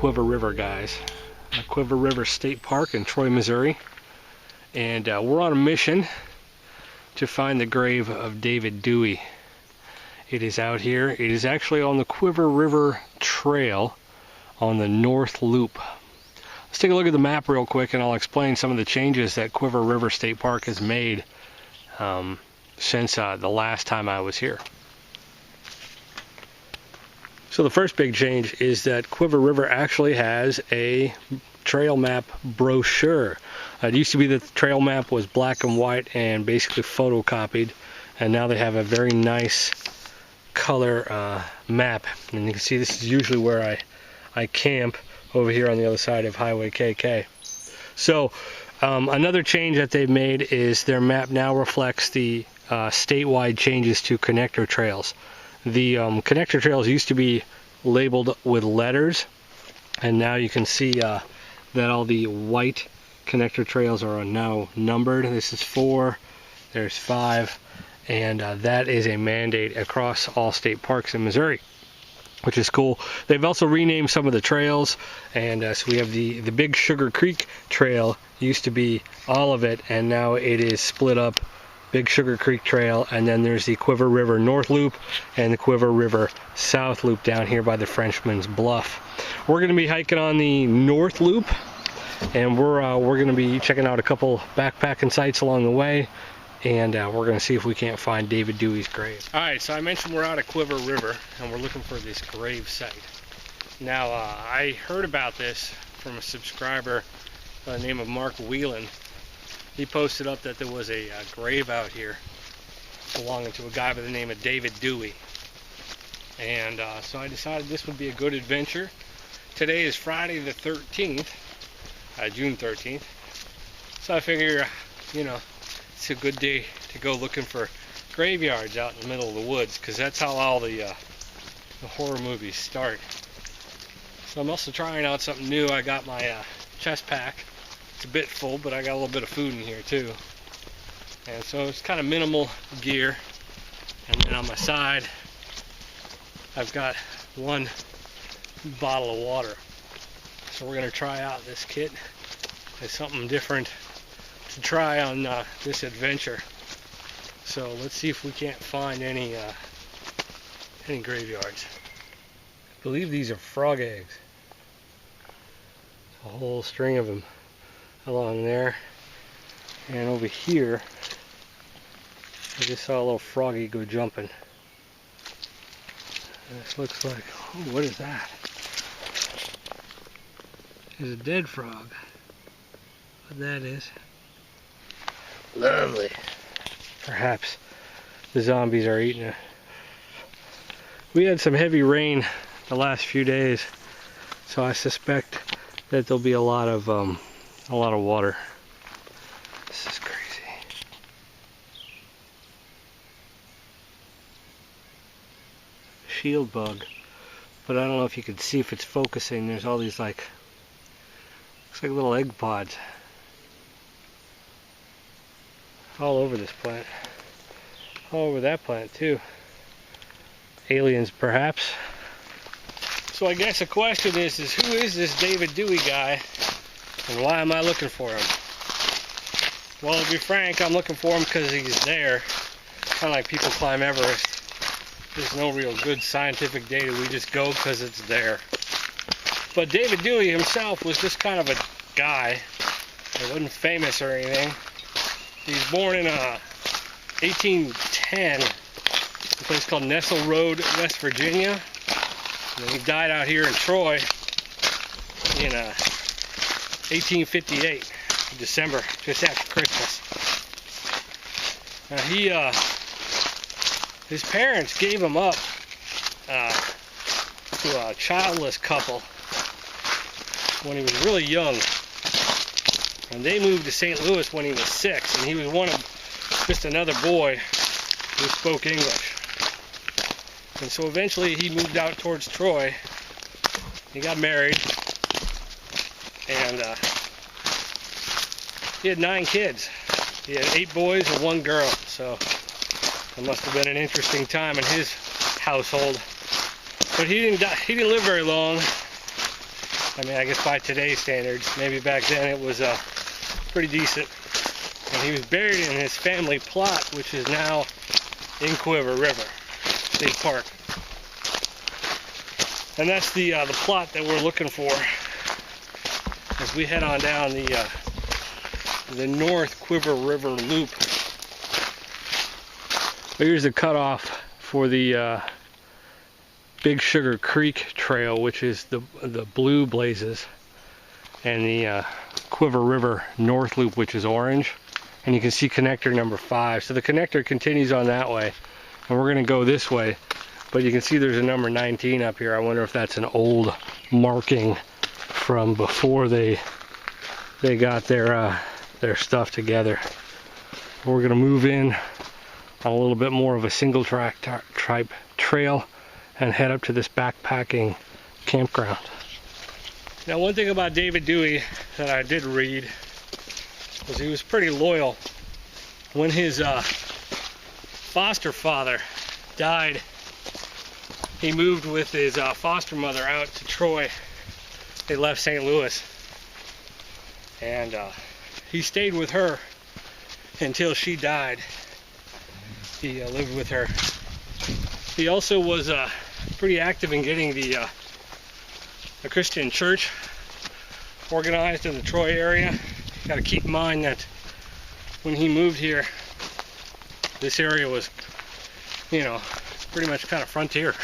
Cuivre River, guys. Cuivre River State Park in Troy, Missouri. And we're on a mission to find the grave of David Dewey. It is out here. It is actually on the Cuivre River Trail on the North Loop. Let's take a look at the map real quick and I'll explain some of the changes that Cuivre River State Park has made since the last time I was here. So the first big change is that Cuivre River actually has a trail map brochure. It used to be that the trail map was black and white and basically photocopied, and now they have a very nice color map. And you can see this is usually where I camp over here on the other side of Highway KK. So another change that they've made is their map now reflects the statewide changes to connector trails. The connector trails used to be labeled with letters, and now you can see that all the white connector trails are now numbered. This is 4, there's 5, and that is a mandate across all state parks in Missouri, which is cool. They've also renamed some of the trails, and so we have the Big Sugar Creek Trail. Used to be all of it, and now it is split up. Big Sugar Creek Trail, and then there's the Cuivre River North Loop and the Cuivre River South Loop down here by the Frenchman's Bluff. We're going to be hiking on the North Loop, and we're going to be checking out a couple backpacking sites along the way, and we're going to see if we can't find David Dewey's grave. Alright, so I mentioned we're out at Cuivre River and we're looking for this grave site. Now I heard about this from a subscriber by the name of Mark Whelan. He posted up that there was a grave out here belonging to a guy by the name of David Dewey. And so I decided this would be a good adventure. Today is Friday the 13th, June 13th. So I figure, you know, it's a good day to go looking for graveyards out in the middle of the woods, because that's how all the horror movies start. So I'm also trying out something new. I got my chest pack. It's a bit full, but I got a little bit of food in here too. And so it's kind of minimal gear. And then on my side, I've got 1 bottle of water. So we're going to try out this kit. It's something different to try on this adventure. So let's see if we can't find any graveyards. I believe these are frog eggs. A whole string of them along there, and over here I just saw a little froggy go jumping. And this looks like, oh, what is that? It's a dead frog. What that is. Lovely. Perhaps the zombies are eating it. We had some heavy rain the last few days, so I suspect that there'll be a lot of water. This is crazy. Shield bug, but I don't know if you can see if it's focusing. There's all these looks like little egg pods all over this plant, all over that plant too. Aliens, perhaps. So I guess the question is who is this David Dewey guy? And why am I looking for him? Well, to be frank, I'm looking for him because he's there. Kind of like people climb Everest. There's no real good scientific data. We just go because it's there. But David Dewey himself was just kind of a guy. He wasn't famous or anything. He was born in 1810 in a place called Nestle Road, West Virginia. And he died out here in Troy in 1858, December, just after Christmas. Now his parents gave him up to a childless couple when he was really young. And they moved to St. Louis when he was 6, and he was one of just another boy who spoke English. And so eventually he moved out towards Troy. He got married, and he had 9 kids. He had 8 boys and 1 girl, so it must have been an interesting time in his household. But he didn't live very long. I mean, I guess by today's standards, maybe back then it was pretty decent. And he was buried in his family plot, which is now in Cuivre River State Park. And that's the plot that we're looking for as we head on down the North Cuivre River Loop. Here's the cutoff for the Big Sugar Creek Trail, which is the blue blazes, and the Cuivre River North Loop, which is orange. And you can see connector number 5. So the connector continues on that way, and we're going to go this way. But you can see there's a number 19 up here. I wonder if that's an old marking from before they got their stuff together. We're going to move in on a little bit more of a single track type trail and head up to this backpacking campground. Now, one thing about David Dewey that I did read was he was pretty loyal. When his foster father died, he moved with his foster mother out to Troy. They left St. Louis, and he stayed with her until she died. He lived with her. He also was pretty active in getting the Christian church organized in the Troy area. You got to keep in mind that when he moved here, this area was, you know, pretty much kind of frontier.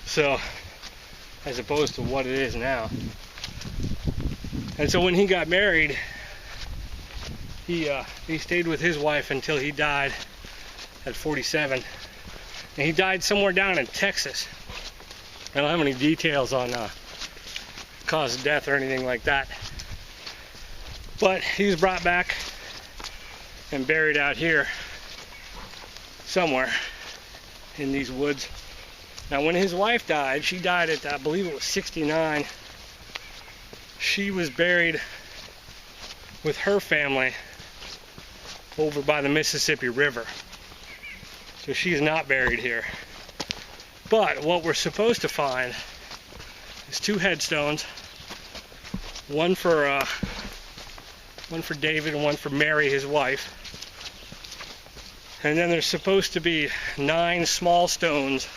So, as opposed to what it is now. And so when he got married, he stayed with his wife until he died at 47. And he died somewhere down in Texas. I don't have any details on cause of death or anything like that. But he was brought back and buried out here somewhere in these woods. Now, when his wife died, she died at, I believe it was 69. She was buried with her family over by the Mississippi River. So she's not buried here. But what we're supposed to find is 2 headstones. One for David and one for Mary, his wife. And then there's supposed to be 9 small stones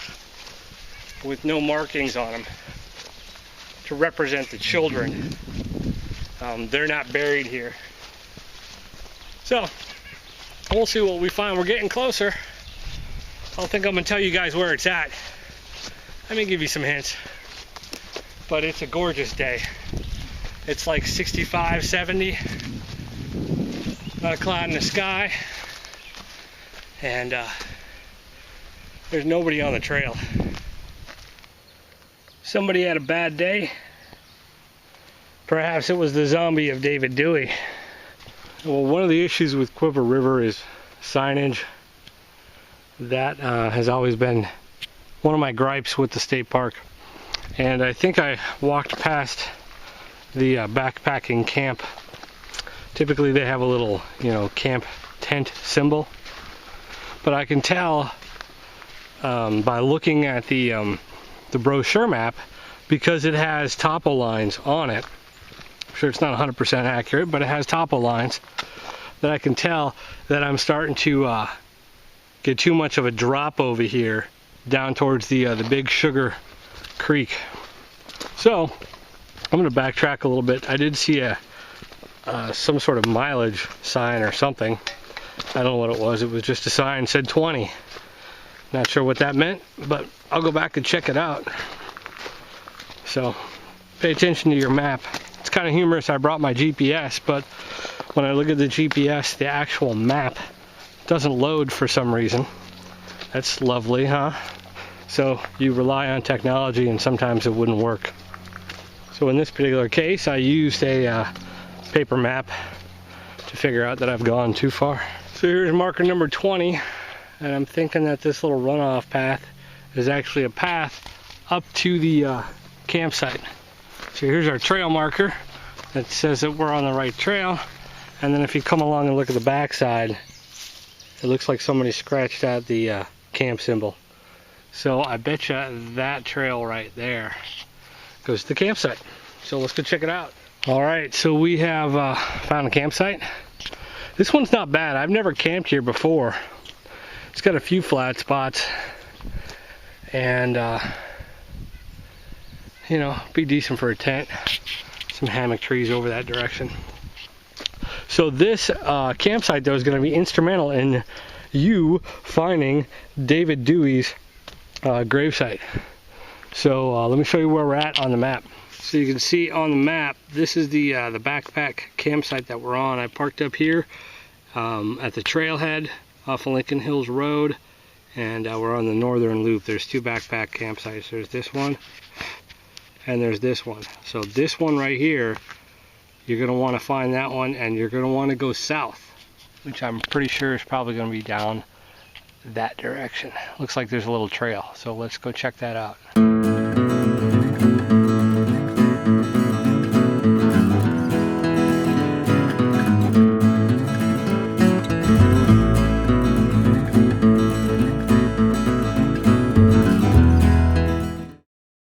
with no markings on them to represent the children. They're not buried here. So, we'll see what we find. We're getting closer. I don't think I'm going to tell you guys where it's at. I may give you some hints. But it's a gorgeous day. It's like 65, 70. Not a cloud in the sky. And there's nobody on the trail. Somebody had a bad day. Perhaps it was the zombie of David Dewey. Well, one of the issues with Cuivre River is signage. That has always been one of my gripes with the state park. And I think I walked past the backpacking camp. Typically they have a little, camp tent symbol. But I can tell by looking at the brochure map, because it has topo lines on it. I'm sure it's not 100% accurate, but it has topo lines, that I can tell that I'm starting to get too much of a drop over here down towards the Big Sugar Creek. So I'm going to backtrack a little bit. I did see some sort of mileage sign or something. I don't know what it was. It was just a sign that said 20. Not sure what that meant, but I'll go back and check it out. So pay attention to your map. It's kind of humorous. I brought my GPS, but when I look at the GPS, the actual map doesn't load for some reason. That's lovely, huh? So you rely on technology and sometimes it wouldn't work. So in this particular case, I used a paper map to figure out that I've gone too far. So here's marker number 20, and I'm thinking that this little runoff path is actually a path up to the campsite. So here's our trail marker that says that we're on the right trail, and then if you come along and look at the backside, it looks like somebody scratched out the camp symbol. So I bet you that trail right there goes to the campsite. So let's go check it out. All right, so we have found a campsite. This one's not bad. I've never camped here before. It's got a few flat spots, and you know, be decent for a tent. Some hammock trees over that direction. So this campsite though is going to be instrumental in you finding David Dewey's gravesite. So let me show you where we're at on the map. So you can see on the map, this is the backpack campsite that we're on. I parked up here at the trailhead off of Lincoln Hills Road, and we're on the northern loop. There's two backpack campsites. There's this one, and there's this one. So this one right here, you're going to want to find that one, and you're going to want to go south, which I'm pretty sure is probably going to be down that direction. Looks like there's a little trail, so let's go check that out.